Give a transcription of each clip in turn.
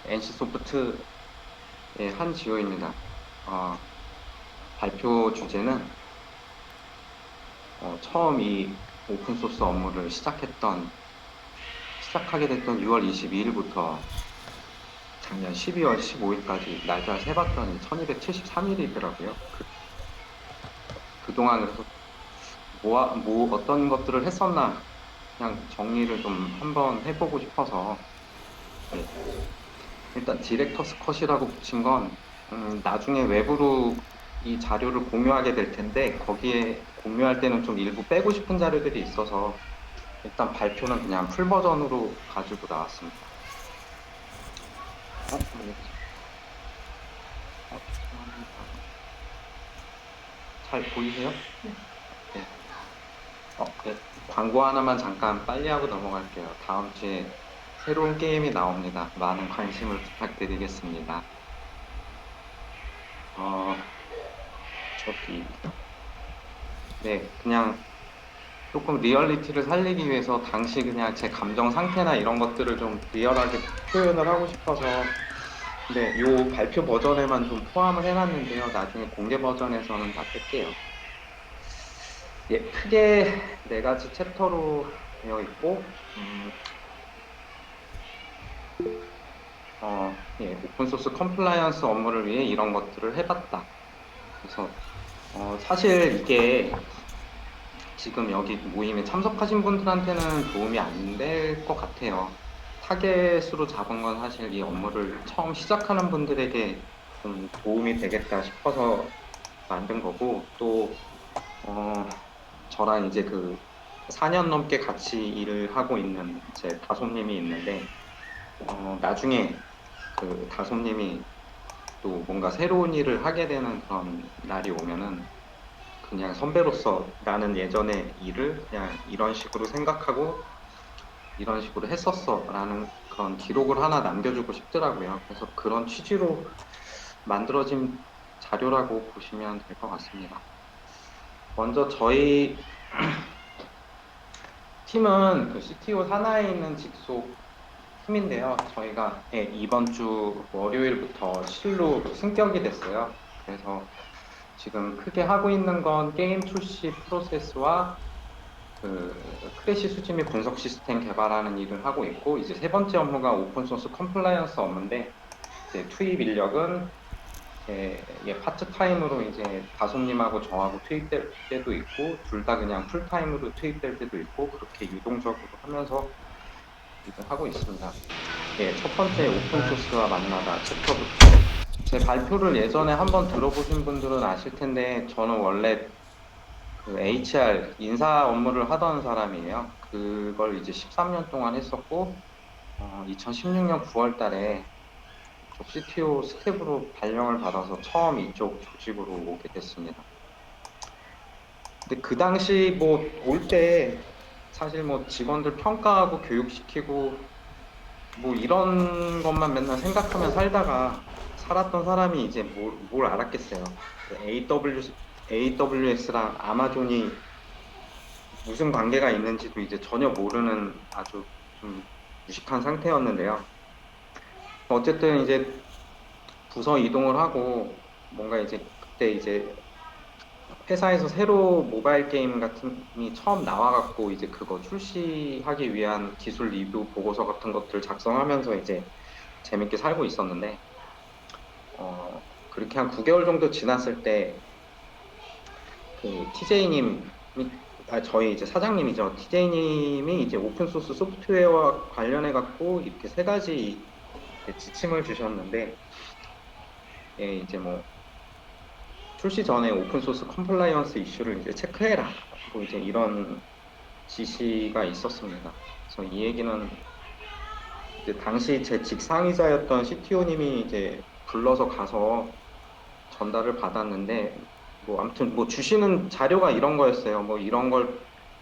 NC소프트의 한지호입니다. 발표 주제는 처음 이 오픈소스 업무를 시작하게 됐던 6월 22일부터 작년 12월 15일까지 날짜를 세봤더니 1273일이더라고요. 그동안 그래서 어떤 것들을 했었나 그냥 정리를 좀 한번 해보고 싶어서 네. 일단 디렉터스 컷이라고 붙인 건 나중에 외부로 이 자료를 공유하게 될 텐데 거기에 공유할 때는 좀 일부 빼고 싶은 자료들이 있어서 일단 발표는 그냥 풀 버전으로 가지고 나왔습니다. 네. 죄송합니다. 잘 보이세요? 네. 네. 광고 하나만 잠깐 빨리 하고 넘어갈게요. 다음 주에 새로운 게임이 나옵니다. 많은 관심을 부탁드리겠습니다. 저기, 네, 그냥 조금 리얼리티를 살리기 위해서 당시 그냥 제 감정 상태나 이런 것들을 좀 리얼하게 표현을 하고 싶어서 네, 요 발표 버전에만 좀 포함을 해놨는데요. 나중에 공개 버전에서는 다 뺄게요. 예, 크게 네 가지 챕터로 되어 있고, 예, 오픈소스 컴플라이언스 업무를 위해 이런 것들을 해봤다. 그래서 사실 이게 지금 여기 모임에 참석하신 분들한테는 도움이 안 될 것 같아요. 타겟으로 잡은 건 사실 이 업무를 처음 시작하는 분들에게 좀 도움이 되겠다 싶어서 만든 거고, 또, 저랑 이제 그 4년 넘게 같이 일을 하고 있는 제 다솜님이 있는데, 나중에 그 다솜님이 또 뭔가 새로운 일을 하게 되는 그런 날이 오면은 그냥 선배로서 나는 예전에 일을 그냥 이런 식으로 생각하고 이런 식으로 했었어 라는 그런 기록을 하나 남겨주고 싶더라고요. 그래서 그런 취지로 만들어진 자료라고 보시면 될 것 같습니다. 먼저 저희 팀은 그 CTO 산하에 있는 직속 팀인데요. 저희가 이번 주 월요일부터 실로 승격이 됐어요. 그래서 지금 크게 하고 있는 건 게임 출시 프로세스와 그 크래시 수지 및 분석 시스템 개발하는 일을 하고 있고, 이제 세 번째 업무가 오픈소스 컴플라이언스 업무인데, 이제 투입 인력은 파트타임으로 이제 다솜님하고 저하고 투입될 때도 있고, 둘 다 그냥 풀타임으로 투입될 때도 있고, 그렇게 유동적으로 하면서 일을 하고 있습니다. 예, 첫 번째 오픈소스와 만나다 챕터부터 제 발표를 예전에 한번 들어보신 분들은 아실 텐데, 저는 원래 그 HR 인사 업무를 하던 사람이에요. 그걸 이제 13년 동안 했었고, 2016년 9월 달에 이쪽 CTO 스텝으로 발령을 받아서 처음 이쪽 조직으로 오게 됐습니다. 근데 그 당시 뭐 올 때 사실 뭐 직원들 평가하고 교육시키고 뭐 이런 것만 맨날 생각하면 살다가 살았던 사람이 이제 뭘 알았겠어요. AWS랑 아마존이 무슨 관계가 있는지도 이제 전혀 모르는 아주 좀 무식한 상태였는데요. 어쨌든 이제 부서 이동을 하고 뭔가 이제 그때 이제 회사에서 새로 모바일 게임 같은 이 처음 나와갖고 이제 그거 출시하기 위한 기술 리뷰 보고서 같은 것들 작성하면서 이제 재밌게 살고 있었는데 그렇게 한 9개월 정도 지났을 때 그 TJ님이 저희 이제 사장님이죠. TJ님이 이제 오픈소스 소프트웨어와 관련해 갖고 이렇게 세 가지 지침을 주셨는데, 예, 이제 뭐 출시 전에 오픈소스 컴플라이언스 이슈를 이제 체크해라. 뭐 이제 이런 지시가 있었습니다. 그래서 이 얘기는 이제 당시 제 직상이자였던 CTO님이 이제 불러서 가서 전달을 받았는데, 뭐 아무튼 뭐 주시는 자료가 이런 거였어요. 뭐 이런 걸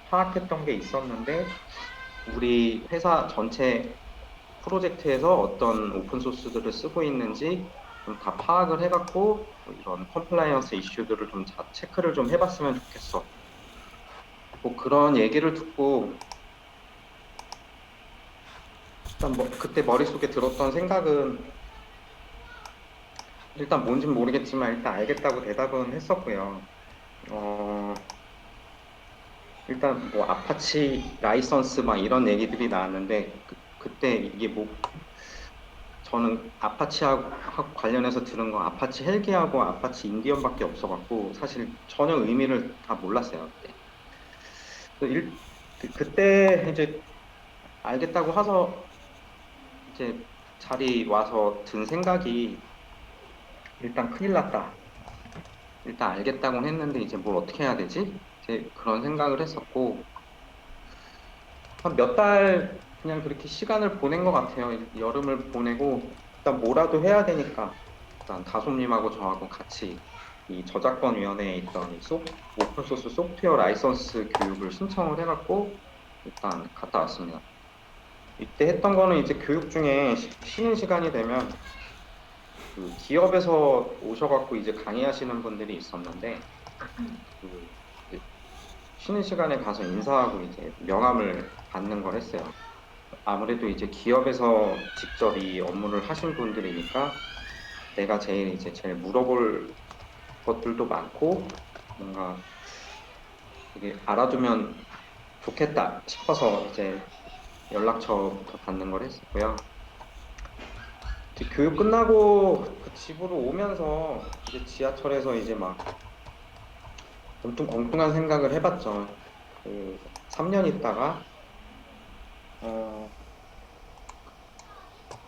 파악했던 게 있었는데 우리 회사 전체 프로젝트에서 어떤 오픈 소스들을 쓰고 있는지 좀 다 파악을 해갖고 뭐 이런 컴플라이언스 이슈들을 좀 체크를 좀 해봤으면 좋겠어. 뭐 그런 얘기를 듣고 일단 뭐 그때 머릿속에 들었던 생각은 일단 뭔진 모르겠지만 일단 알겠다고 대답은 했었고요. 어, 일단 뭐 아파치 라이선스 막 이런 얘기들이 나왔는데 그때 이게 뭐 저는 아파치하고 관련해서 들은 건 아파치 헬기하고 아파치 인디언밖에 없어갖고 사실 전혀 의미를 다 몰랐어요. 그때. 그때 이제 알겠다고 해서 이제 자리 와서 든 생각이 일단 큰일 났다. 일단 알겠다고는 했는데 이제 뭘 어떻게 해야 되지? 이제 그런 생각을 했었고 한 몇 달 그냥 그렇게 시간을 보낸 것 같아요. 여름을 보내고 일단 뭐라도 해야 되니까 일단 다솜님하고 저하고 같이 이 저작권위원회에 있던 오픈소스 소프트웨어 라이선스 교육을 신청을 해갖고 일단 갔다 왔습니다. 이때 했던 거는 이제 교육 중에 쉬는 시간이 되면 그 기업에서 오셔갖고 이제 강의하시는 분들이 있었는데 그 이제 쉬는 시간에 가서 인사하고 이제 명함을 받는 걸 했어요. 아무래도 이제 기업에서 직접 이 업무를 하신 분들이니까 내가 제일 물어볼 것들도 많고 뭔가 되게 알아두면 좋겠다 싶어서 이제 연락처부터 받는 걸 했었고요. 이제 교육 끝나고 그 집으로 오면서 이제 지하철에서 이제 막 엉뚱한 생각을 해봤죠. 그 3년 있다가 어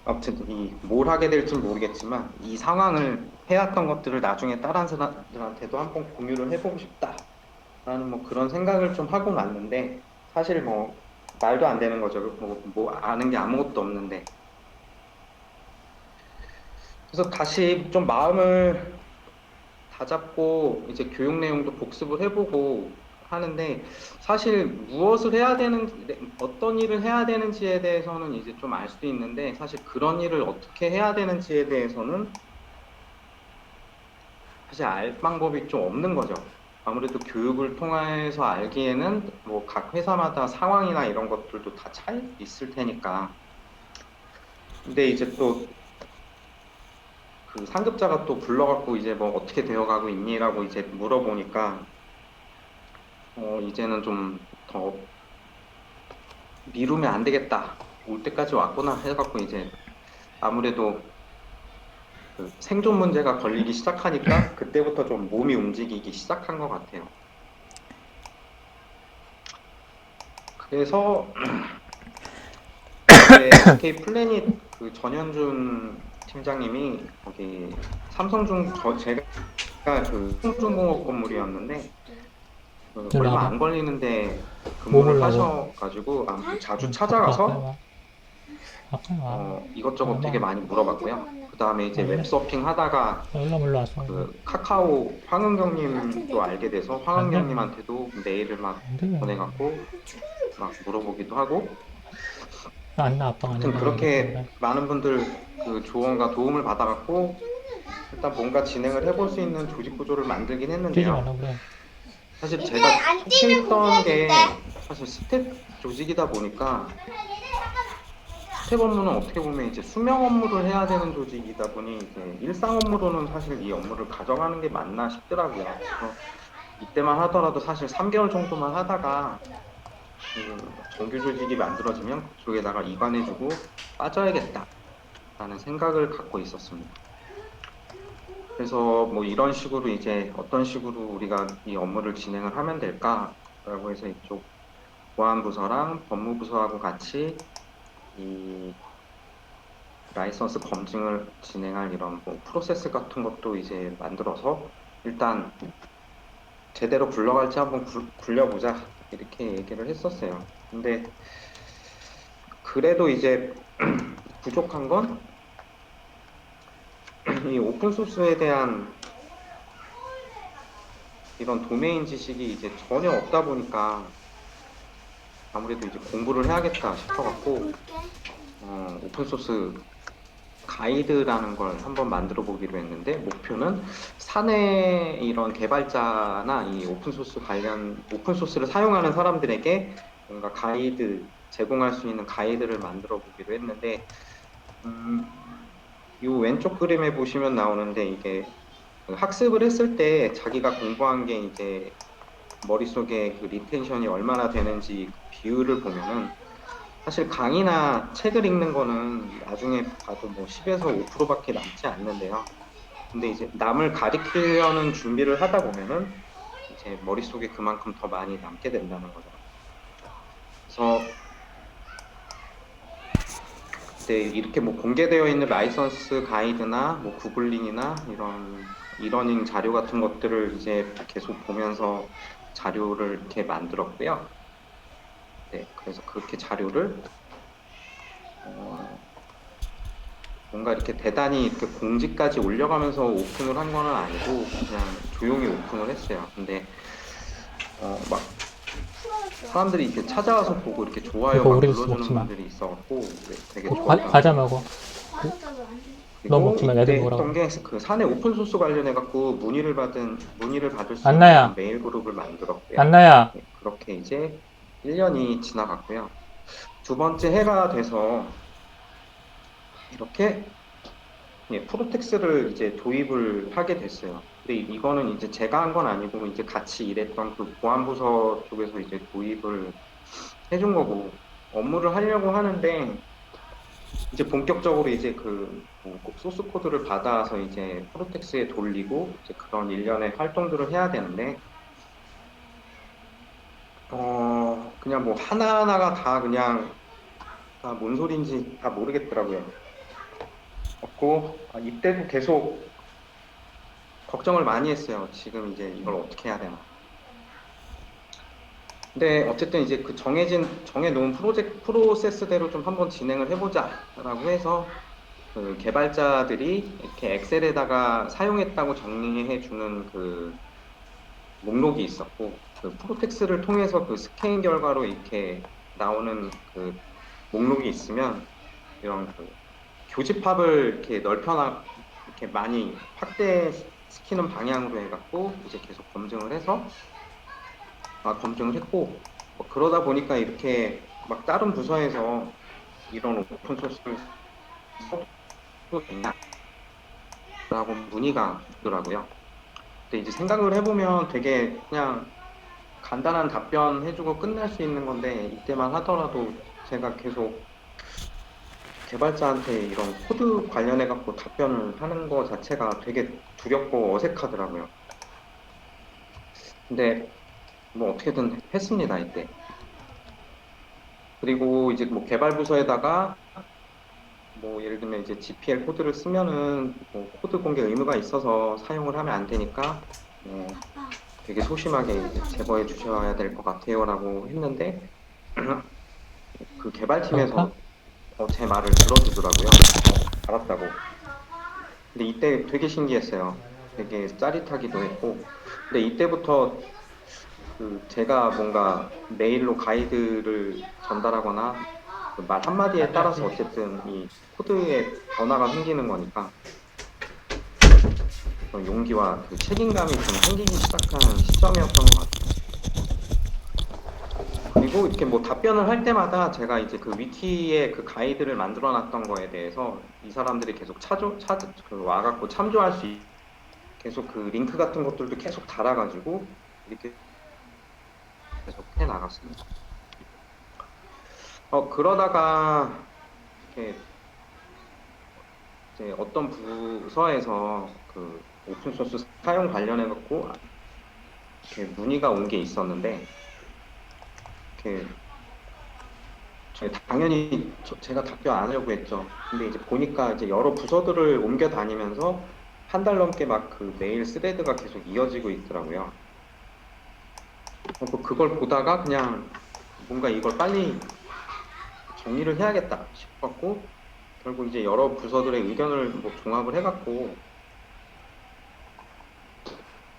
아무튼 이 뭘 하게 될지 모르겠지만 이 상황을 해왔던 것들을 나중에 다른 사람들한테도 한번 공유를 해보고 싶다라는 뭐 그런 생각을 좀 하고 났는데 사실 뭐 말도 안 되는 거죠. 뭐 아는 게 아무것도 없는데 그래서 다시 좀 마음을 다잡고 이제 교육 내용도 복습을 해보고 하는데 사실 무엇을 해야 되는 어떤 일을 해야 되는지에 대해서는 이제 좀 알 수 있는데 사실 그런 일을 어떻게 해야 되는지에 대해서는 사실 알 방법이 좀 없는 거죠. 아무래도 교육을 통해서 알기에는 뭐 각 회사마다 상황이나 이런 것들도 다 차이 있을 테니까. 근데 이제 또 그 상급자가 또 불러갖고 이제 뭐 어떻게 되어가고 있니라고 이제 물어보니까 이제는 좀 더 미루면 안 되겠다. 올 때까지 왔구나 해갖고 이제 아무래도 그 생존 문제가 걸리기 시작하니까 그때부터 좀 몸이 움직이기 시작한 것 같아요. 그래서 그때 SK 플래닛 그 전현준 팀장님이 거기 제가 그 삼성중공업 건물이었는데 일로 얼마 와봐. 안 걸리는데 뭐 근무를 보려고? 하셔가지고 아무튼 자주 가까이 찾아가서 와. 가까이 와. 이것저것 되게 와봐. 많이 물어봤고요. 그 다음에 이제 원래? 웹서핑 하다가 일로 왔어. 일로. 그 카카오 황은경님도 알게 돼서 안 돼. 황은경님한테도 메일을 막 안 돼. 보내갖고 막 물어보기도 하고 아빠가 아무튼 아니라 이렇게 그렇게 그래. 많은 분들 그 조언과 도움을 받아갖고 일단 뭔가 진행을 해볼 수 있는 조직 구조를 만들긴 뛰지 했는데요. 말라 그래. 사실 이제 제가 안 속해 뛰면 있던 고쳐줄게. 게 사실 스텝 조직이다 보니까 스텝 업무는 어떻게 보면 이제 수명 업무를 해야 되는 조직이다 보니 이제 일상 업무로는 사실 이 업무를 가져가는 게 맞나 싶더라고요. 그래서 이때만 하더라도 사실 3개월 정도만 하다가 그 정규 조직이 만들어지면 그쪽에다가 이관해주고 빠져야겠다라는 생각을 갖고 있었습니다. 그래서 뭐 이런 식으로 이제 어떤 식으로 우리가 이 업무를 진행을 하면 될까라고 해서 이쪽 보안부서랑 법무부서하고 같이 이 라이선스 검증을 진행할 이런 뭐 프로세스 같은 것도 이제 만들어서 일단 제대로 굴러갈지 한번 굴려보자 이렇게 얘기를 했었어요. 근데 그래도 이제 부족한 건 이 오픈소스에 대한 이런 도메인 지식이 이제 전혀 없다 보니까 아무래도 이제 공부를 해야겠다 싶어갖고 오픈소스 가이드라는 걸 한번 만들어 보기로 했는데 목표는 사내 이런 개발자나 이 오픈소스를 사용하는 사람들에게 뭔가 가이드 제공할 수 있는 가이드를 만들어 보기로 했는데, 이 왼쪽 그림에 보시면 나오는데 이게 그 학습을 했을 때 자기가 공부한 게 이제 머릿속에 그 리텐션이 얼마나 되는지 그 비율을 보면은 사실 강의나 책을 읽는 거는 나중에 봐도 뭐 10에서 5%밖에 남지 않는데요. 근데 이제 남을 가리키려는 준비를 하다 보면은 이제 머릿속에 그만큼 더 많이 남게 된다는 거죠. 그래서 그때 이렇게 뭐 공개되어 있는 라이선스 가이드나 뭐 구글링이나 이런 이러닝 자료 같은 것들을 이제 계속 보면서 자료를 이렇게 만들었고요. 네, 그래서 그렇게 자료를 어, 뭔가 이렇게 대단히 이렇게 공지까지 올려가면서 오픈을 한 거는 아니고 그냥 조용히 오픈을 했어요. 근데 막 사람들이 이렇게 찾아와서 보고 이렇게 좋아요 이거 막 우리 먹지 눌러주는 마. 분들이 있어갖고 네, 되게 과자 좋았던 것 먹어. 같아요. 너 그리고 먹지 마. 애들 이때 했던 먹으라고. 게 그 사내 오픈 소스 관련해 갖고 문의를 받을 수 있는 그런 안나야, 메일 그룹을 만들었고요. 안나야. 네, 그렇게 이제 1년이 지나갔고요. 두 번째 해가 돼서 이렇게 예, 프로텍스를 이제 도입을 하게 됐어요. 근데 이거는 이제 제가 한 건 아니고 이제 같이 일했던 그 보안부서 쪽에서 이제 도입을 해준 거고 업무를 하려고 하는데 이제 본격적으로 이제 그뭐 소스 코드를 받아서 이제 프로텍스에 돌리고 이제 그런 일련의 활동들을 해야 되는데 그냥 뭐 하나하나가 다 그냥 다 뭔 소린지 다 모르겠더라고요. 없고 이때도 계속 걱정을 많이 했어요. 지금 이제 이걸 어떻게 해야 되나. 근데 어쨌든 이제 그 정해놓은 프로세스대로 좀 한번 진행을 해보자라고 해서 그 개발자들이 이렇게 엑셀에다가 사용했다고 정리해주는 그 목록이 있었고, 그 프로텍스를 통해서 그 스캔 결과로 이렇게 나오는 그 목록이 있으면 이런 그 교집합을 이렇게 이렇게 많이 확대시키는 방향으로 해갖고 이제 계속 검증을 했고, 뭐 그러다 보니까 이렇게 막 다른 부서에서 이런 오픈 소스를 써도 되냐라고 문의가 오더라고요. 근데 이제 생각을 해보면 되게 그냥 간단한 답변 해주고 끝날 수 있는 건데 이때만 하더라도 제가 계속 개발자한테 이런 코드 관련해 갖고 답변을 하는 거 자체가 되게 두렵고 어색하더라고요. 근데 뭐 어떻게든 했습니다 이때. 그리고 이제 뭐 개발 부서에다가 뭐 예를 들면 이제 GPL 코드를 쓰면은 뭐 코드 공개 의무가 있어서 사용을 하면 안 되니까 뭐 되게 소심하게 이제 제거해 주셔야 될 것 같아요라고 했는데 그 배고파? 개발팀에서 제 말을 들어주더라고요. 알았다고. 근데 이때 되게 신기했어요. 되게 짜릿하기도 했고. 근데 이때부터 그 제가 뭔가 메일로 가이드를 전달하거나 그말 한마디에 따라서 어쨌든 이 코드에 변화가 생기는 거니까 그런 용기와 그 책임감이 좀 생기기 시작한 시점이었던 것 같아요. 그리고 이렇게 뭐 답변을 할 때마다 제가 이제 그 위키에 그 가이드를 만들어 놨던 거에 대해서 이 사람들이 계속 와갖고 참조할 수 계속 그 링크 같은 것들도 계속 달아가지고 이렇게 계속 해 나갔습니다. 그러다가 이렇게 이제 어떤 부서에서 그 오픈소스 사용 관련해 갖고 이렇게 문의가 온 게 있었는데 이렇게 당연히 제가 답변 안 하려고 했죠. 근데 이제 보니까 이제 여러 부서들을 옮겨 다니면서 한 달 넘게 막 그 메일 스레드가 계속 이어지고 있더라고요. 그걸 보다가 그냥 뭔가 이걸 빨리 정리를 해야겠다 싶었고 결국 이제 여러 부서들의 의견을 뭐 종합을 해갖고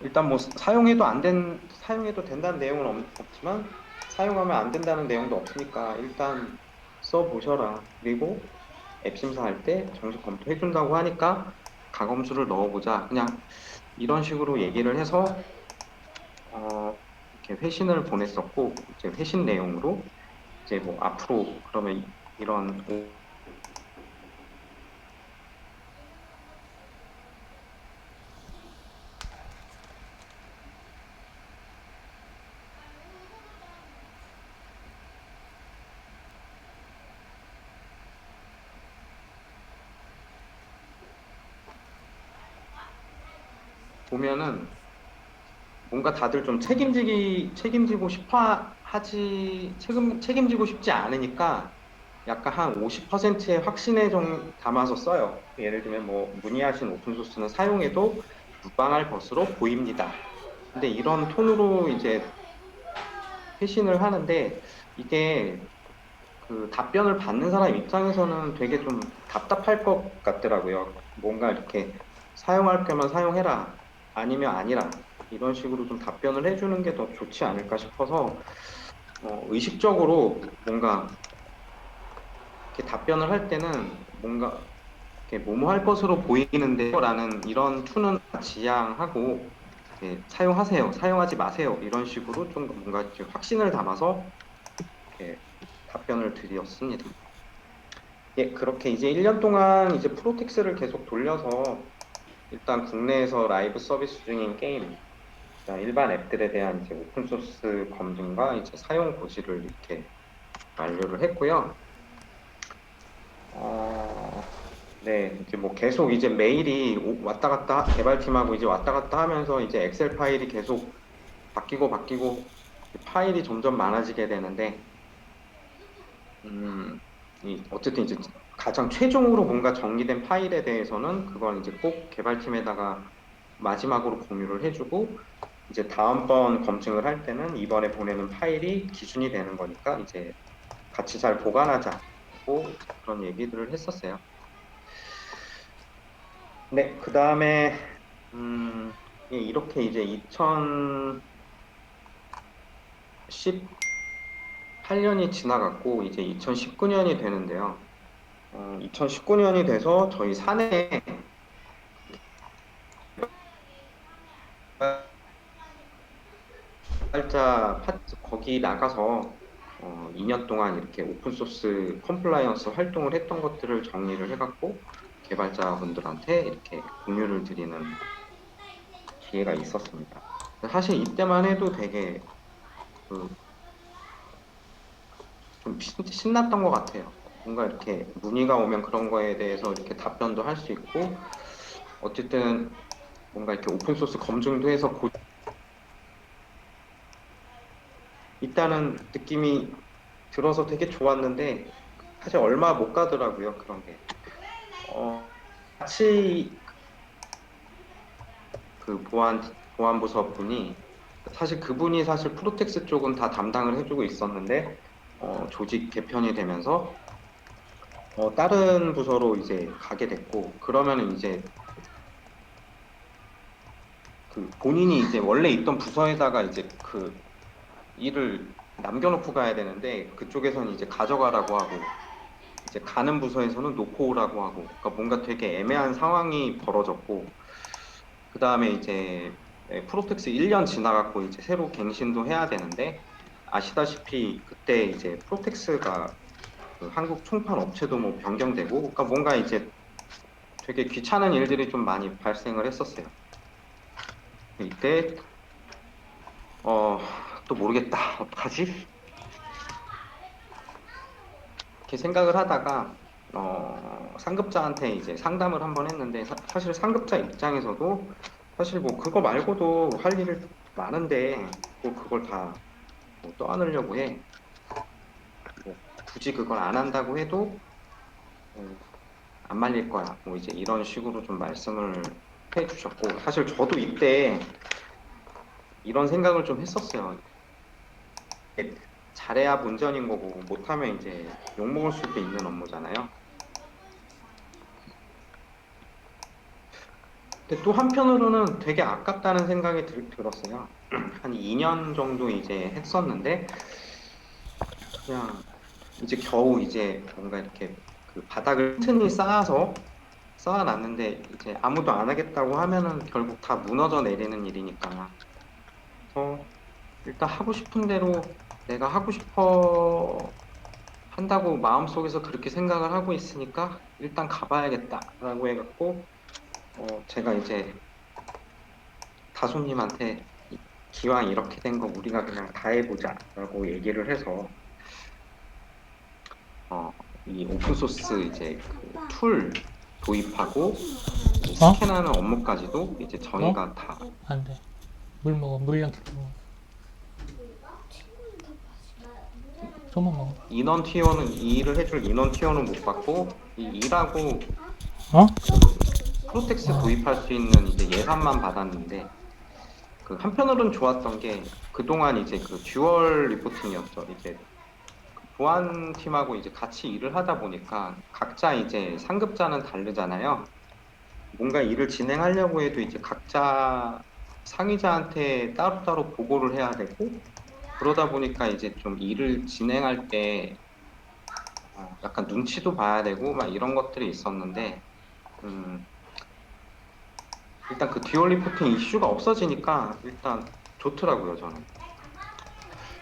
일단 뭐 사용해도 된다는 내용은 없지만 사용하면 안 된다는 내용도 없으니까 일단 써보셔라. 그리고 앱 심사할 때 정식 검토해 준다고 하니까 가검수를 넣어보자. 그냥 이런 식으로 얘기를 해서 이렇게 회신을 보냈었고 이제 회신 내용으로 이제 뭐 앞으로 그러면 이런 보면은 뭔가 다들 좀 책임지고 싶어 하지 책임지고 싶지 않으니까 약간 한 50%의 확신에 좀 담아서 써요. 예를 들면 뭐 문의하신 오픈소스는 사용해도 무방할 것으로 보입니다. 근데 이런 톤으로 이제 회신을 하는데 이게 그 답변을 받는 사람 입장에서는 되게 좀 답답할 것 같더라고요. 뭔가 이렇게 사용할 거면 사용해라. 아니면 아니라. 이런 식으로 좀 답변을 해주는 게 더 좋지 않을까 싶어서 의식적으로 뭔가 이렇게 답변을 할 때는 뭔가 이렇게 뭐뭐 할 것으로 보이는데요 라는 이런 투는 지양하고 사용하세요, 사용하지 마세요 이런 식으로 좀 뭔가 이렇게 확신을 담아서 이렇게 답변을 드렸습니다. 예, 그렇게 이제 1년 동안 이제 프로텍스를 계속 돌려서 일단 국내에서 라이브 서비스 중인 게임, 일반 앱들에 대한 이제 오픈소스 검증과 이제 사용 고지를 이렇게 완료를 했고요. 어, 네, 이제 뭐 계속 이제 메일이 왔다 갔다 개발팀하고 이제 왔다 갔다 하면서 이제 엑셀 파일이 계속 바뀌고 파일이 점점 많아지게 되는데 음, 어쨌든 이제 가장 최종으로 뭔가 정리된 파일에 대해서는 그건 이제 꼭 개발팀에다가 마지막으로 공유를 해주고 이제 다음번 검증을 할 때는 이번에 보내는 파일이 기준이 되는 거니까 이제 같이 잘 보관하자고 그런 얘기들을 했었어요. 네, 그 다음에 예, 이렇게 이제 2018년이 지나갔고 이제 2019년이 되는데요. 2019년이 돼서 저희 사내 개발자 파트 거기 나가서 2년 동안 이렇게 오픈소스 컴플라이언스 활동을 했던 것들을 정리를 해갖고 개발자분들한테 이렇게 공유를 드리는 기회가 있었습니다. 사실 이때만 해도 되게 그 좀 신났던 것 같아요. 뭔가 이렇게 문의가 오면 그런 거에 대해서 이렇게 답변도 할 수 있고, 어쨌든 뭔가 이렇게 오픈소스 검증도 해서 있다는 느낌이 들어서 되게 좋았는데, 사실 얼마 못 가더라고요, 그런 게. 같이 그 보안부서 분이, 사실 그분이 사실 프로텍스 쪽은 다 담당을 해주고 있었는데, 조직 개편이 되면서 다른 부서로 이제 가게 됐고, 그러면 이제 그 본인이 이제 원래 있던 부서에다가 이제 그 일을 남겨놓고 가야 되는데 그쪽에서는 이제 가져가라고 하고 이제 가는 부서에서는 놓고 오라고 하고 그러니까 뭔가 되게 애매한 상황이 벌어졌고 그 다음에 이제 프로텍스 1년 지나갔고 이제 새로 갱신도 해야 되는데 아시다시피 그때 이제 프로텍스가 그 한국 총판 업체도 뭐 변경되고 그러니까 뭔가 이제 되게 귀찮은 일들이 좀 많이 발생을 했었어요. 이때 어, 또 모르겠다. 어떡하지? 이렇게 생각을 하다가 상급자한테 이제 상담을 한번 했는데 사실 상급자 입장에서도 사실 뭐 그거 말고도 할 일 많은데 뭐 그걸 다뭐 떠안으려고 해. 뭐 굳이 그걸 안 한다고 해도 어, 안 말릴 거야. 뭐 이제 이런 식으로 좀 말씀을 해 주셨고 사실 저도 이때 이런 생각을 좀 했었어요. 잘해야 본전인 거고 못하면 이제 욕먹을 수도 있는 업무잖아요. 근데 또 한편으로는 되게 아깝다는 생각이 들었어요. 한 2년 정도 이제 했었는데 그냥 이제 겨우 이제 뭔가 이렇게 그 바닥을 튼튼히 쌓아놨는데 이제 아무도 안 하겠다고 하면은 결국 다 무너져 내리는 일이니까. 그래서 일단 하고 싶은 대로 내가 하고 싶어 한다고 마음속에서 그렇게 생각을 하고 있으니까 일단 가봐야겠다라고 해갖고 제가 이제 다솜님한테 기왕 이렇게 된 거 우리가 그냥 다 해보자라고 얘기를 해서 이 오픈소스 이제 그 툴 도입하고 이 어? 스캔하는 업무까지도 이제 저희가 다 안 돼. 물 먹어. 물이랑 키 먹어. 좀만 먹어. 인원 티어는 이 일을 해줄 인원 티어는 못 받고 이 일하고 어? 프로텍스 도입할 수 있는 이제 예산만 받았는데 그 한편으로는 좋았던 게 그동안 이제 그 듀얼 리포팅이었죠. 이제 보안팀하고 이제 같이 일을 하다 보니까 각자 이제 상급자는 다르잖아요. 뭔가 일을 진행하려고 해도 이제 각자 상위자한테 따로따로 보고를 해야 되고 그러다 보니까 이제 좀 일을 진행할 때 약간 눈치도 봐야 되고 막 이런 것들이 있었는데 일단 그 듀얼 리포팅 이슈가 없어지니까 일단 좋더라고요 저는.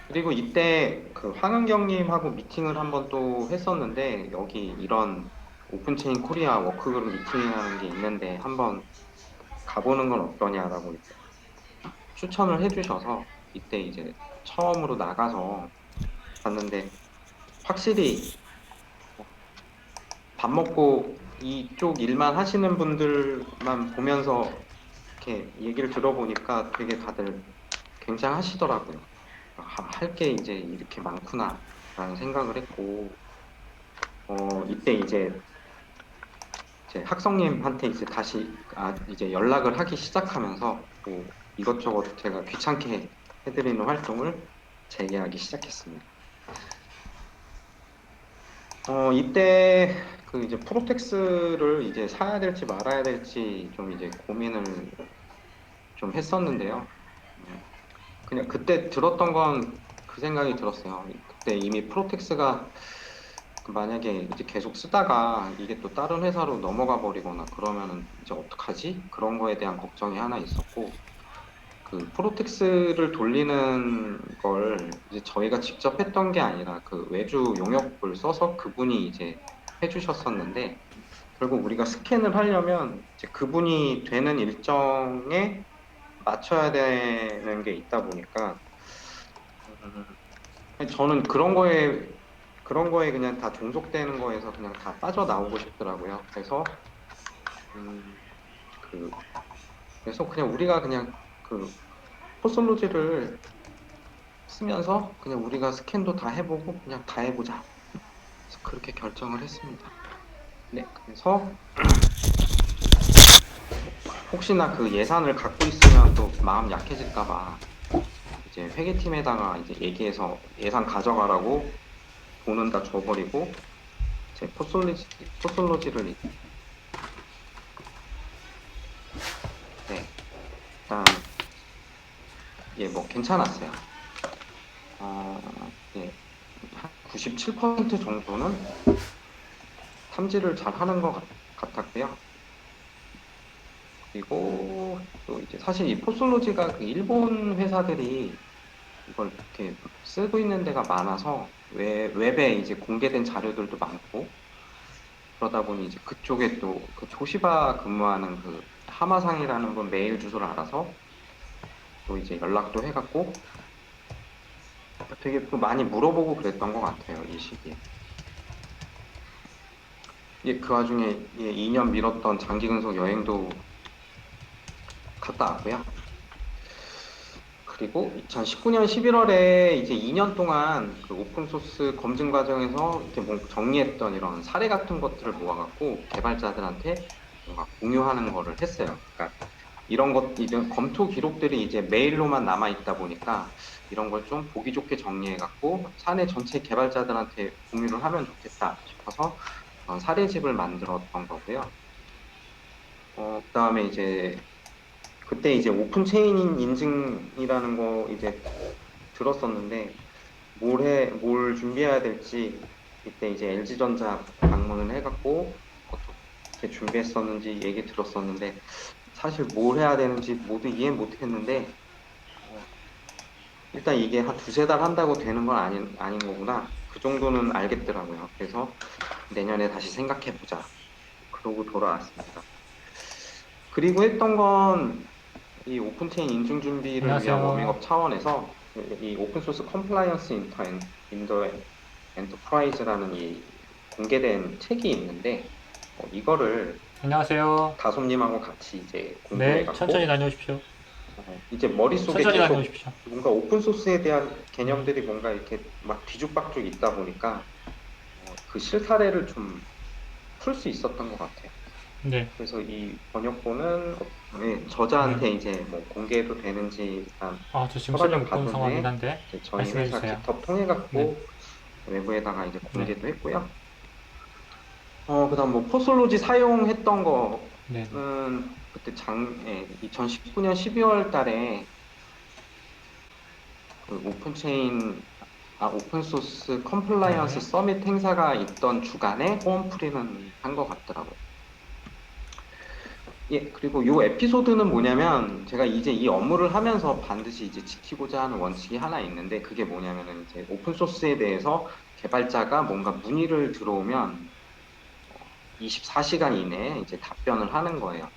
그리고 이때 그 황은경님하고 미팅을 한번 또 했었는데 여기 이런 오픈체인 코리아 워크그룹 미팅이라는 게 있는데 한번 가보는 건 어떠냐라고 이제 추천을 해주셔서 이때 이제 처음으로 나가서 봤는데 확실히 밥 먹고 이쪽 일만 하시는 분들만 보면서 이렇게 얘기를 들어보니까 되게 다들 굉장하시더라고요. 할 게 이제 이렇게 많구나라는 생각을 했고, 이때 이제 학성님한테 이제 다시 이제 연락을 하기 시작하면서 뭐 이것저것 제가 귀찮게 해드리는 활동을 재개하기 시작했습니다. 이때 그 이제 프로텍스를 이제 사야 될지 말아야 될지 좀 이제 고민을 좀 했었는데요. 그냥 그때 들었던 건 그 생각이 들었어요. 그때 이미 프로텍스가 만약에 이제 계속 쓰다가 이게 또 다른 회사로 넘어가 버리거나 그러면은 이제 어떡하지? 그런 거에 대한 걱정이 하나 있었고, 그 프로텍스를 돌리는 걸 이제 저희가 직접 했던 게 아니라 그 외주 용역을 써서 그분이 이제 해주셨었는데, 결국 우리가 스캔을 하려면 이제 그분이 되는 일정에 맞춰야 되는 게 있다 보니까 저는 그런 거에 그냥 다 종속되는 거에서 그냥 다 빠져나오고 싶더라고요. 음, 그 그래서 그냥 우리가 그냥 그 포솔로지를 쓰면서 그냥 우리가 스캔도 다 해보고 그냥 다 해보자. 그래서 그렇게 결정을 했습니다. 네, 그래서 혹시나 그 예산을 갖고 있으면 또 마음 약해질까봐 이제 회계팀에다가 이제 얘기해서 예산 가져가라고 돈은 다 줘버리고 제 포솔로지를 네, 일단 예, 뭐 괜찮았어요. 예, 한 97% 정도는 탐지를 잘 하는 것 같았고요. 그리고 또 이제 사실 이 포솔로지가 그 일본 회사들이 이걸 이렇게 쓰고 있는 데가 많아서 웹에 이제 공개된 자료들도 많고 그러다 보니 이제 그쪽에 또 그 조시바 근무하는 그 하마상이라는 분 메일 주소를 알아서 또 이제 연락도 해갖고 되게 또 많이 물어보고 그랬던 것 같아요, 이 시기에. 예, 그 와중에 2년 미뤘던 장기 근속 여행도 갔다 왔고요. 그리고 2019년 11월에 이제 2년 동안 그 오픈소스 검증 과정에서 이렇게 뭐 정리했던 이런 사례 같은 것들을 모아갖고 개발자들한테 뭔가 공유하는 거를 했어요. 그러니까 이런 검토 기록들이 이제 메일로만 남아 있다 보니까 이런 걸 좀 보기 좋게 정리해갖고 사내 전체 개발자들한테 공유를 하면 좋겠다 싶어서 사례집을 만들었던 거고요. 그다음에 이제 그때 이제 오픈 체인 인증이라는 거 이제 들었었는데 뭘 준비해야 될지 이때 이제 LG전자 방문을 해갖고 어떻게 준비했었는지 얘기 들었었는데 사실 뭘 해야 되는지 모두 이해 못했는데 일단 이게 한 두세 달 한다고 되는 건 아닌 거구나 그 정도는 알겠더라고요. 그래서 내년에 다시 생각해보자. 그러고 돌아왔습니다. 그리고 했던 건 이 오픈체인 인증 준비를 위한 안녕하세요. 워밍업 차원에서 이 오픈소스 컴플라이언스 인더 엔터프라이즈라는 이 공개된 책이 있는데 이거를 안녕하세요. 다솜님하고 같이 이제 네, 천천히 공부해갖고 다녀오십시오. 이제 머릿속에 천천히 계속 다녀오십시오. 뭔가 오픈소스에 대한 개념들이 뭔가 이렇게 막 뒤죽박죽 있다 보니까 그 실타래를 좀 풀 수 있었던 것 같아요. 네, 그래서 이 번역본은 저자한테 이제 뭐 공개도 되는지 일단 저 지금 실력 허락을 못 본 받은 상황이긴 후에 한데, 이제 저희 말씀해 회사 주세요. 깃허브 통해 네, 갖고 외부에다가 이제 네, 공개도 했고요. 그다음 뭐 포솔로지 사용했던 네, 네. 거는 그때 2019년 12월 달에 그 오픈소스 컴플라이언스 네, 서밋 행사가 있던 주간에 호언프리는 한 것 같더라고요. 예, 그리고 요 에피소드는 뭐냐면 제가 이제 이 업무를 하면서 반드시 이제 지키고자 하는 원칙이 하나 있는데 그게 뭐냐면은 이제 오픈소스에 대해서 개발자가 뭔가 문의를 들어오면 24시간 이내에 이제 답변을 하는 거예요.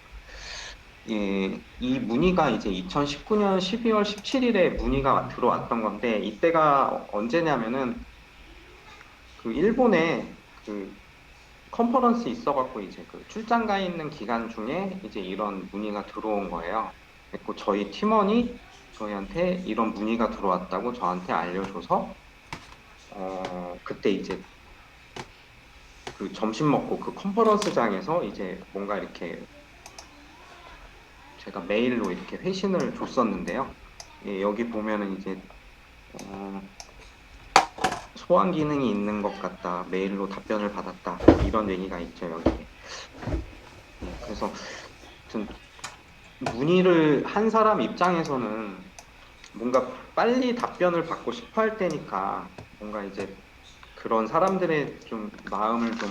예, 이 문의가 이제 2019년 12월 17일에 문의가 들어왔던 건데 이때가 언제냐면은 그 일본에 그 컨퍼런스 있어갖고 이제 그 출장 가 있는 기간 중에 이제 이런 문의가 들어온 거예요. 그리고 저희 팀원이 저희한테 이런 문의가 들어왔다고 저한테 알려줘서 그때 이제 그 점심 먹고 그 컨퍼런스장에서 이제 뭔가 이렇게 제가 메일로 이렇게 회신을 줬었는데요. 예, 여기 보면은 이제 어, 소환 기능이 있는 것 같다. 메일로 답변을 받았다. 이런 얘기가 있죠, 여기에. 예, 그래서 아무튼 문의를 한 사람 입장에서는 뭔가 빨리 답변을 받고 싶어 할 때니까 뭔가 이제 그런 사람들의 좀 마음을 좀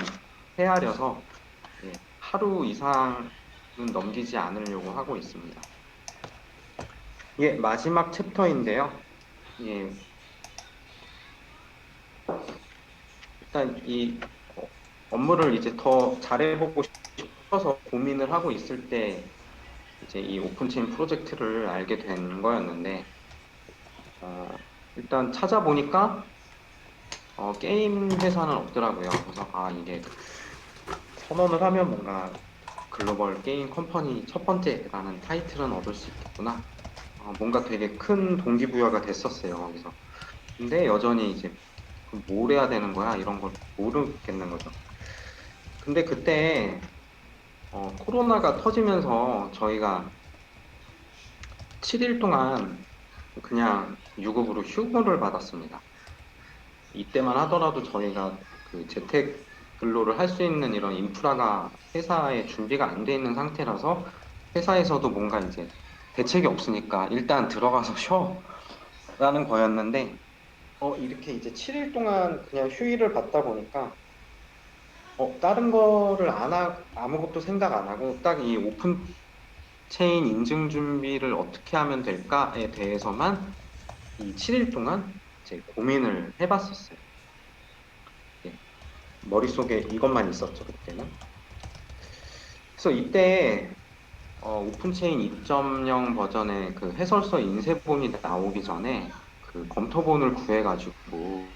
헤아려서 예, 하루 이상은 넘기지 않으려고 하고 있습니다. 예, 마지막 챕터인데요. 예, 일단 이 업무를 이제 더 잘해보고 싶어서 고민을 하고 있을 때 이제 이 오픈체인 프로젝트를 알게 된 거였는데 어, 일단 찾아보니까 게임 회사는 없더라고요. 그래서 이게 선언을 하면 뭔가 글로벌 게임 컴퍼니 첫 번째라는 타이틀은 얻을 수 있겠구나. 뭔가 되게 큰 동기부여가 됐었어요. 거기서. 근데 여전히 이제 그럼 뭘 해야 되는 거야? 이런 걸 모르겠는 거죠. 근데 그때 코로나가 터지면서 저희가 7일 동안 그냥 유급으로 휴무를 받았습니다. 이때만 하더라도 저희가 그 재택 근로를 할 수 있는 이런 인프라가 회사에 준비가 안 돼 있는 상태라서 회사에서도 뭔가 이제 대책이 없으니까 일단 들어가서 쉬어라는 거였는데 이렇게 이제 7일 동안 그냥 휴일을 받다 보니까 다른 거를 아무것도 생각 안 하고 딱 이 오픈 체인 인증 준비를 어떻게 하면 될까에 대해서만 이 7일 동안 이제 고민을 해봤었어요. 예, 머릿속에 이것만 있었죠, 그때는. 그래서 이때 오픈체인 2.0 버전의 그 해설서 인쇄본이 나오기 전에 그 검토본을 구해가지고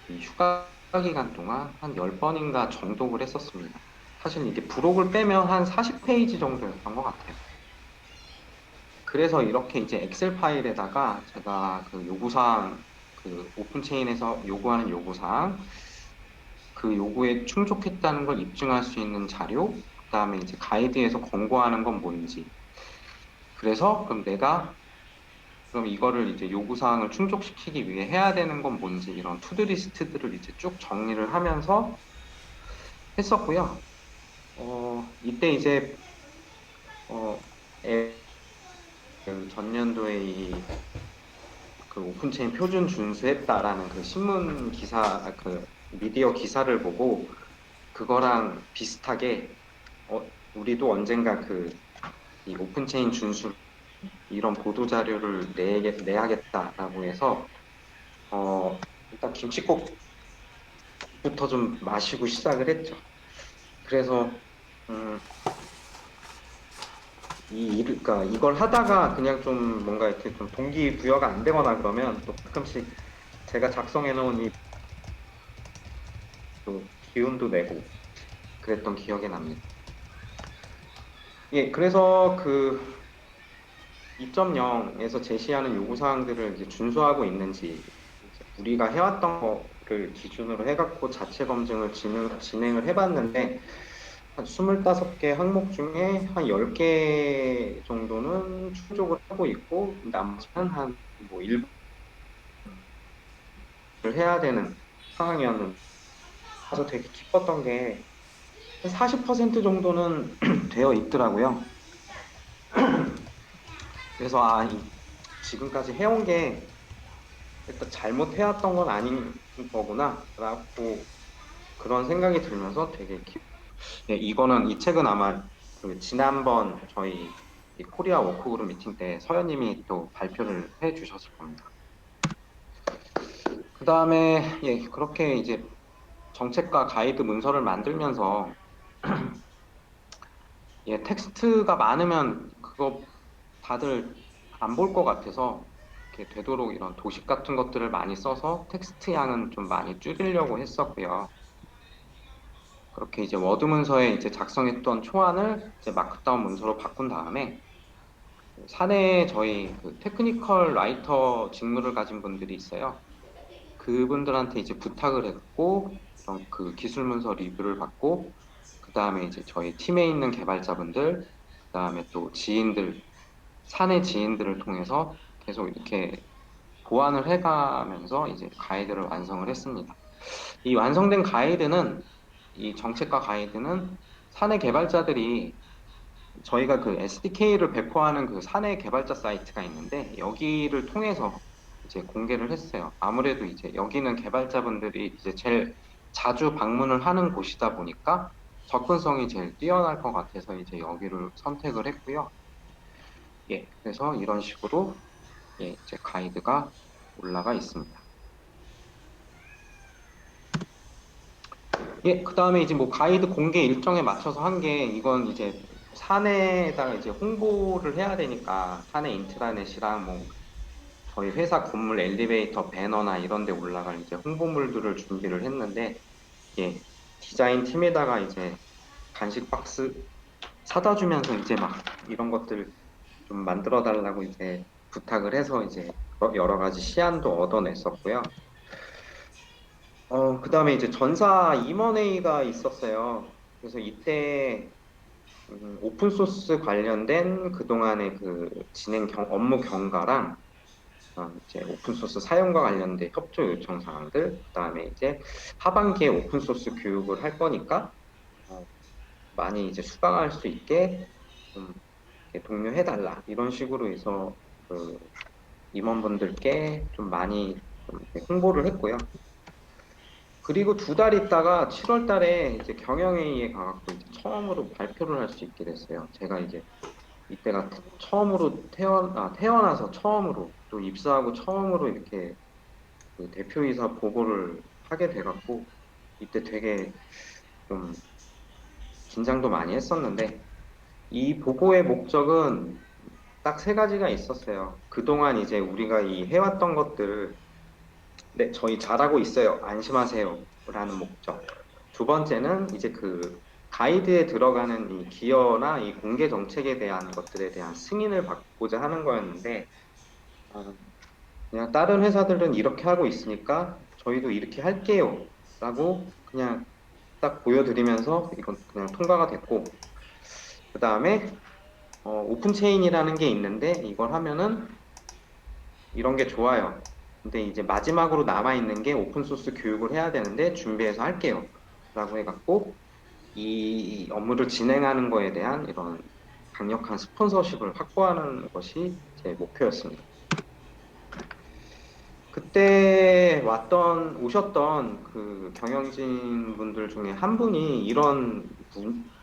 이 휴가 기간 동안 한 10번인가 정독을 했었습니다. 사실 이게 부록을 빼면 한 40페이지 정도였던 것 같아요. 그래서 이렇게 이제 엑셀 파일에다가 제가 그 요구사항, 그 오픈체인에서 요구하는 요구사항, 그 요구에 충족했다는 걸 입증할 수 있는 자료, 그다음에 이제 가이드에서 권고하는 건 뭔지. 그래서 그럼 이거를 이제 요구사항을 충족시키기 위해 해야 되는 건 뭔지 이런 투두 리스트들을 이제 쭉 정리를 하면서 했었고요. 이때 이제 어, 그 전년도에 그 오픈체인 표준 준수했다라는 그 신문 기사, 그 미디어 기사를 보고 그거랑 비슷하게 우리도 언젠가 이 오픈체인 준수 이런 보도 자료를 내야겠다라고 해서 일단 김치국부터 좀 마시고 시작을 했죠. 그래서 그러니까 이걸 하다가 그냥 좀 뭔가 이렇게 좀 동기부여가 안 되거나 그러면 또 가끔씩 제가 작성해 놓은 이 또 기운도 내고 그랬던 기억이 납니다. 예, 그래서 그 2.0에서 제시하는 요구사항들을 이제 준수하고 있는지 이제 우리가 해왔던 거를 기준으로 해갖고 자체 검증을 진행을 해봤는데 한 25개 항목 중에 한 10개 정도는 충족을 하고 있고 나머지는 한뭐 일부를 해야 되는 상황이었는데 그래서 되게 기뻤던 게 한 40% 정도는 되어 있더라고요. 그래서 지금까지 해온 게 일단 잘못해왔던 건 아닌 거구나 라고 그런 생각이 들면서 되게 예, 이 책은 아마 그 지난번 저희 이 코리아 워크그룹 미팅 때 서현님이 또 발표를 해 주셨을 겁니다. 그 다음에 예, 그렇게 이제 정책과 가이드 문서를 만들면서 예, 텍스트가 많으면 그거 다들 안 볼 것 같아서 이렇게 되도록 이런 도식 같은 것들을 많이 써서 텍스트 양은 좀 많이 줄이려고 했었고요. 그렇게 이제 워드 문서에 이제 작성했던 초안을 이제 마크다운 문서로 바꾼 다음에 사내에 저희 그 테크니컬 라이터 직무를 가진 분들이 있어요. 그분들한테 이제 부탁을 했고 이런 그 기술 문서 리뷰를 받고 그 다음에 이제 저희 팀에 있는 개발자분들 그 다음에 또 지인들 사내 지인들을 통해서 계속 이렇게 보완을 해가면서 이제 가이드를 완성을 했습니다. 이 완성된 가이드는 이 정책과 가이드는 사내 개발자들이 저희가 그 SDK를 배포하는 그 사내 개발자 사이트가 있는데 여기를 통해서 이제 공개를 했어요. 아무래도 이제 여기는 개발자분들이 이제 제일 자주 방문을 하는 곳이다 보니까 접근성이 제일 뛰어날 것 같아서 이제 여기를 선택을 했고요. 예, 그래서 이런 식으로 예, 이제 가이드가 올라가 있습니다. 예, 그 다음에 이제 뭐 가이드 공개 일정에 맞춰서 한 게 이건 이제 사내에다가 이제 홍보를 해야 되니까 사내 인트라넷이랑 뭐 저희 회사 건물 엘리베이터 배너나 이런 데 올라갈 이제 홍보물들을 준비를 했는데 예, 디자인 팀에다가 이제 간식 박스 사다 주면서 이제 막 이런 것들 좀 만들어 달라고 이제 부탁을 해서 이제 여러 가지 시안도 얻어냈었고요. 그 다음에 이제 전사 임원회의가 있었어요. 그래서 이때 오픈소스 관련된 그동안의 그 업무 경과랑 이제 오픈소스 사용과 관련된 협조 요청 사항들, 그 다음에 이제 하반기에 오픈소스 교육을 할 거니까 어, 많이 이제 수강할 수 있게 좀 이렇게 독려해달라 이런 식으로 해서 그 임원분들께 좀 많이 좀 이렇게 홍보를 했고요. 그리고 2달 있다가 7월 달에 이제 경영회의에 가갖고 이제 처음으로 발표를 할 수 있게 됐어요. 제가 이제 이때가 처음으로 태어나서 처음으로 또 입사하고 처음으로 이렇게 그 대표이사 보고를 하게 돼갖고 이때 되게 좀 긴장도 많이 했었는데 이 보고의 목적은 딱 3가지가 있었어요. 그동안 이제 우리가 이 해왔던 것들 네, 저희 잘하고 있어요. 안심하세요. 라는 목적. 2번째는 이제 그 가이드에 들어가는 이 기여나 이 공개 정책에 대한 것들에 대한 승인을 받고자 하는 거였는데, 어, 그냥 다른 회사들은 이렇게 하고 있으니까 저희도 이렇게 할게요. 라고 그냥 딱 보여드리면서 이건 그냥 통과가 됐고, 그 다음에 오픈 체인이라는 게 있는데 이걸 하면은 이런 게 좋아요. 근데 이제 마지막으로 남아있는 게 오픈소스 교육을 해야 되는데 준비해서 할게요. 라고 해갖고 이 업무를 진행하는 거에 대한 이런 강력한 스폰서십을 확보하는 것이 제 목표였습니다. 그때 오셨던 그 경영진 분들 중에 한 분이 이런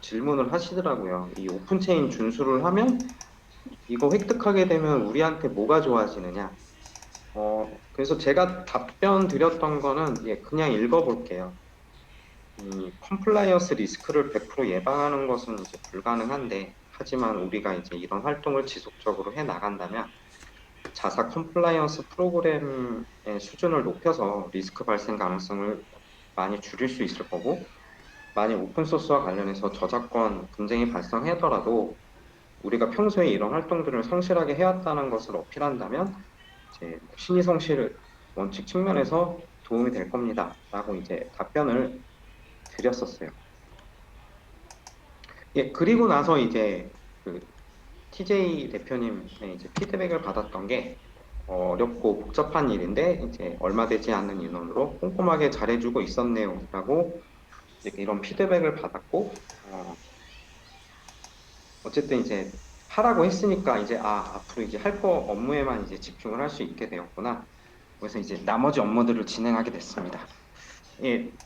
질문을 하시더라고요. 이 오픈체인 준수를 하면 이거 획득하게 되면 우리한테 뭐가 좋아지느냐? 그래서 제가 답변 드렸던 거는 그냥 읽어볼게요. 이 컴플라이언스 리스크를 100% 예방하는 것은 이제 불가능한데, 하지만 우리가 이제 이런 활동을 지속적으로 해 나간다면 자사 컴플라이언스 프로그램의 수준을 높여서 리스크 발생 가능성을 많이 줄일 수 있을 거고, 만약 오픈소스와 관련해서 저작권 분쟁이 발생하더라도 우리가 평소에 이런 활동들을 성실하게 해왔다는 것을 어필한다면 이제 신의 성실 원칙 측면에서 도움이 될 겁니다. 라고 이제 답변을 드렸었어요. 그리고 나서 이제 그 TJ 대표님의 이제 피드백을 받았던 게 어렵고 복잡한 일인데 이제 얼마 되지 않는 인원으로 꼼꼼하게 잘해주고 있었네요. 라고 이런 피드백을 받았고, 어쨌든 이제 하라고 했으니까 이제 앞으로 이제 할 거 업무에만 이제 집중을 할 수 있게 되었구나. 그래서 이제 나머지 업무들을 진행하게 됐습니다.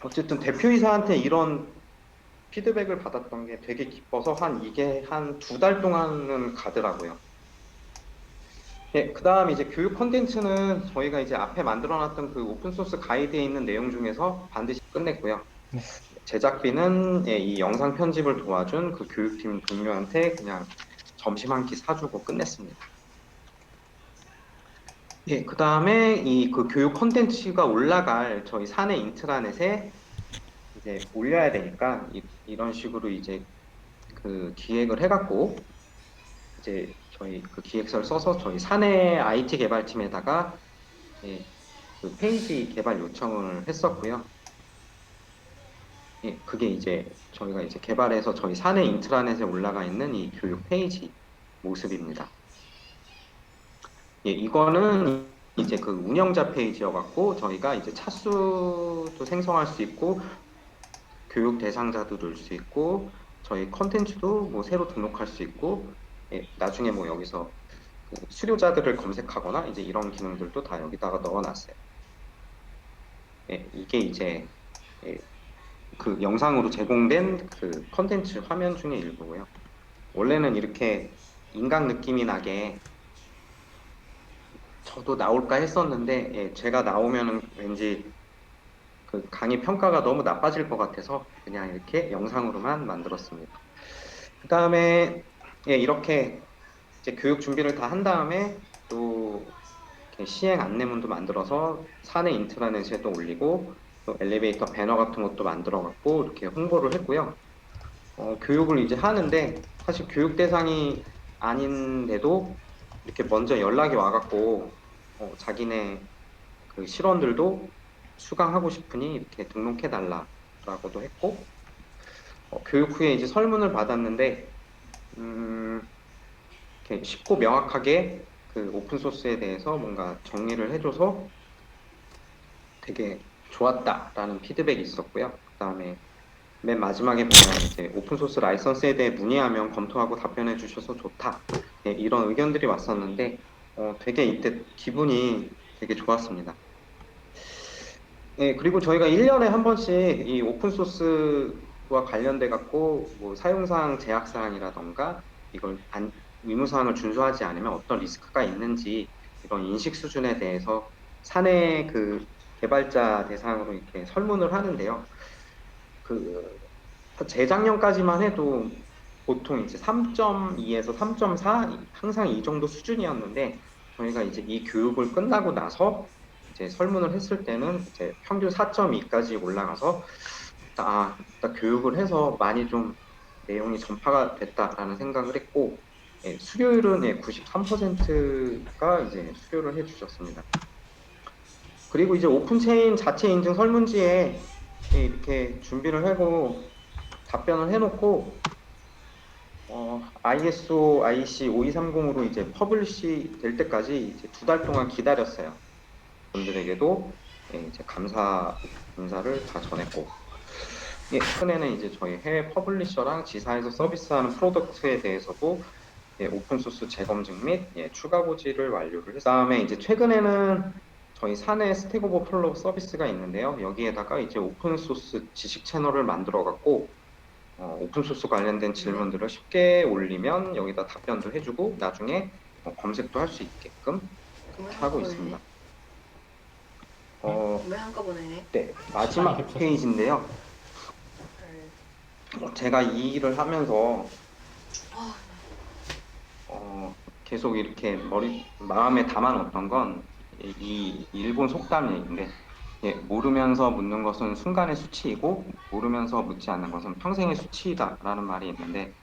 어쨌든 대표이사한테 이런 피드백을 받았던 게 되게 기뻐서 이게 한 2달 동안은 가더라고요. 그 다음 이제 교육 컨텐츠는 저희가 이제 앞에 만들어놨던 그 오픈소스 가이드에 있는 내용 중에서 반드시 끝냈고요. 네. 제작비는 이 영상 편집을 도와준 그 교육팀 동료한테 그냥 점심 한 끼 사주고 끝냈습니다. 그 다음에 이 그 교육 컨텐츠가 올라갈 저희 사내 인트라넷에 이제 올려야 되니까 이런 식으로 이제 그 기획을 해갖고 이제 저희 그 기획서를 써서 저희 사내 IT 개발팀에다가 그 페이지 개발 요청을 했었고요. 그게 이제 저희가 이제 개발해서 저희 사내 인트라넷에 올라가 있는 이 교육 페이지 모습입니다. 이거는 이제 그 운영자 페이지여갖고 저희가 이제 차수도 생성할 수 있고 교육 대상자도 넣을 수 있고 저희 컨텐츠도 뭐 새로 등록할 수 있고 나중에 뭐 여기서 그 수료자들을 검색하거나 이제 이런 기능들도 다 여기다가 넣어놨어요. 이게 이제 그 영상으로 제공된 그 컨텐츠 화면 중에 일부고요. 원래는 이렇게 인강 느낌이 나게 저도 나올까 했었는데 제가 나오면은 왠지 그 강의 평가가 너무 나빠질 것 같아서 그냥 이렇게 영상으로만 만들었습니다. 그 다음에 이렇게 이제 교육 준비를 다 한 다음에 또 이렇게 시행 안내문도 만들어서 사내 인트라넷에도 올리고 또 엘리베이터 배너 같은 것도 만들어 갖고 이렇게 홍보를 했고요. 교육을 이제 하는데 사실 교육 대상이 아닌데도 이렇게 먼저 연락이 와갖고 자기네 그 실원들도 수강하고 싶으니 이렇게 등록해 달라라고도 했고 교육 후에 이제 설문을 받았는데 이렇게 쉽고 명확하게 그 오픈 소스에 대해서 뭔가 정리를 해줘서 되게 좋았다라는 피드백이 있었고요. 그다음에 맨 마지막에 보면 이제 오픈 소스 라이선스에 대해 문의하면 검토하고 답변해 주셔서 좋다. 이런 의견들이 왔었는데 되게 이때 기분이 되게 좋았습니다. 그리고 저희가 1년에 한 번씩 이 오픈 소스와 관련돼 갖고 뭐 사용사항 제약 사항이라던가 이걸 의무 사항을 준수하지 않으면 어떤 리스크가 있는지 이런 인식 수준에 대해서 사내 그 개발자 대상으로 이렇게 설문을 하는데요. 그 재작년까지만 해도 보통 이제 3.2에서 3.4 항상 이 정도 수준이었는데 저희가 이제 이 교육을 끝나고 나서 이제 설문을 했을 때는 이제 평균 4.2까지 올라가서 일단 교육을 해서 많이 좀 내용이 전파가 됐다라는 생각을 했고 수료율은 93%가 이제 수료를 해주셨습니다. 그리고 이제 오픈체인 자체 인증 설문지에 이렇게 준비를 하고 답변을 해놓고 ISO IEC 5230으로 이제 퍼블리시 될 때까지 이제 2달 동안 기다렸어요. 분들에게도 이제 감사 인사를 다 전했고 최근에는 이제 저희 해외 퍼블리셔랑 지사에서 서비스하는 프로덕트에 대해서도 오픈소스 재검증 및 추가 고지를 완료를 했어요. 그다음에 이제 최근에는 저희 사내 스택 오버플로우 서비스가 있는데요. 여기에다가 이제 오픈소스 지식 채널을 만들어 갖고 오픈소스 관련된 질문들을 쉽게 올리면 여기다 답변도 해주고 나중에 검색도 할 수 있게끔 하고 있습니다. 왜 한꺼번에? 네, 마지막 시간이 페이지인데요. 제가 이 일을 하면서 아, 계속 이렇게 마음에 담아놓던 건 이 일본 속담인데, 모르면서 묻는 것은 순간의 수치이고 모르면서 묻지 않는 것은 평생의 수치이다라는 말이 있는데,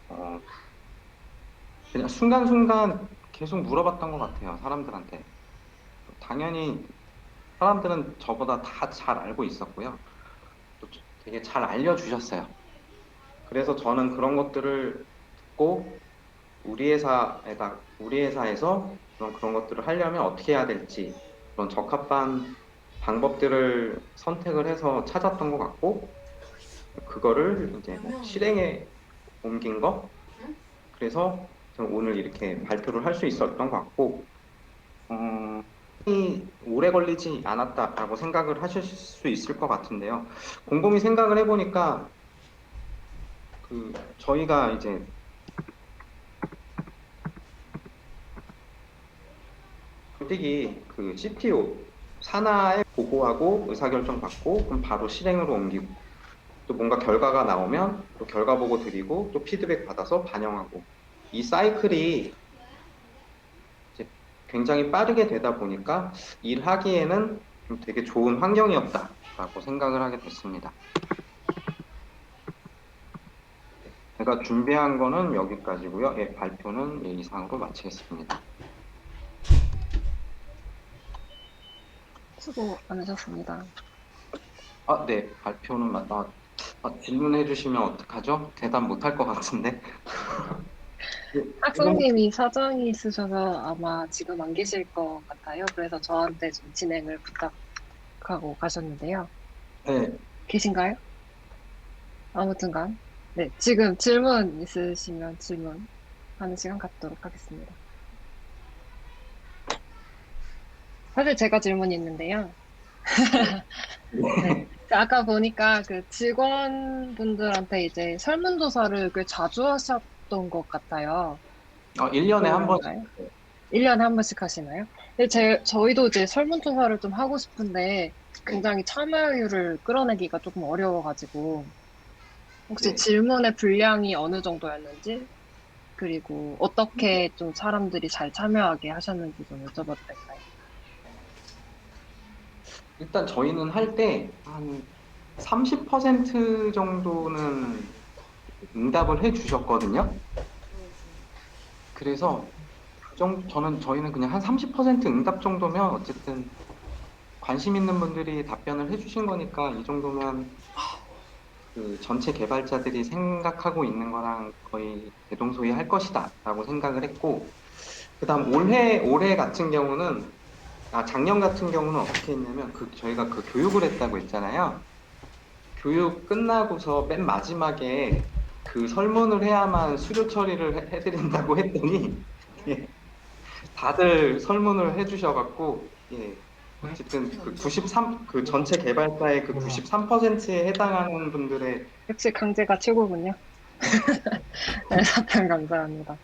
어, 그냥 순간순간 계속 물어봤던 것 같아요, 사람들한테. 당연히 사람들은 저보다 다 잘 알고 있었고요. 또 되게 잘 알려주셨어요. 그래서 저는 그런 것들을 듣고 우리 회사에서 그런 것들을 하려면 어떻게 해야 될지 그런 적합한 방법들을 선택을 해서 찾았던 것 같고, 그거를 이제 뭐 실행에 옮긴 거. 그래서 저는 오늘 이렇게 발표를 할 수 있었던 것 같고, 오래 걸리지 않았다라고 생각을 하실 수 있을 것 같은데요. 곰곰이 생각을 해보니까 저희가 이제 솔직히 CTO 산하에 보고하고 의사결정 받고 그럼 바로 실행으로 옮기고, 또 뭔가 결과가 나오면 또 결과 보고 드리고 또 피드백 받아서 반영하고, 이 사이클이 이제 굉장히 빠르게 되다 보니까 일하기에는 좀 되게 좋은 환경이었다라고 생각을 하게 됐습니다. 제가 준비한 거는 여기까지고요. 발표는 이상으로 마치겠습니다. 수고 많으셨습니다. 네, 발표는 질문해 주시면 어떡하죠? 대답 못할 것 같은데. 학생님이 사정이 있으셔서 아마 지금 안 계실 것 같아요. 그래서 저한테 좀 진행을 부탁하고 가셨는데요. 네, 계신가요? 아무튼간. 네, 지금 질문 있으시면 질문 하는 시간 갖도록 하겠습니다. 사실 제가 질문이 있는데요. 네. 아까 보니까 그 직원분들한테 이제 설문조사를 꽤 자주 하셨던 것 같아요. 1년에 한 번. 그런가요? 1년에 한 번씩 하시나요? 근데 저희도 이제 설문조사를 좀 하고 싶은데 굉장히 참여율을 끌어내기가 조금 어려워가지고 혹시 네. 질문의 분량이 어느 정도였는지 그리고 어떻게 좀 사람들이 잘 참여하게 하셨는지 좀 여쭤봐도 될까요? 일단 저희는 할 때 한 30% 정도는 응답을 해 주셨거든요. 그래서 저희는 그냥 한 30% 응답 정도면 어쨌든 관심 있는 분들이 답변을 해 주신 거니까 이 정도면 전체 개발자들이 생각하고 있는 거랑 거의 대동소이할 것이다 라고 생각을 했고, 그다음 올해 같은 경우는, 작년 같은 경우는 어떻게 했냐면 저희가 교육을 했다고 했잖아요. 교육 끝나고서 맨 마지막에 설문을 해야만 수료 처리를 해드린다고 했더니 예, 다들 설문을 해주셔갖고, 어쨌든 전체 개발자의 93%에 해당하는 분들의 역시 강제가 최고군요. 네, 답변 감사합니다.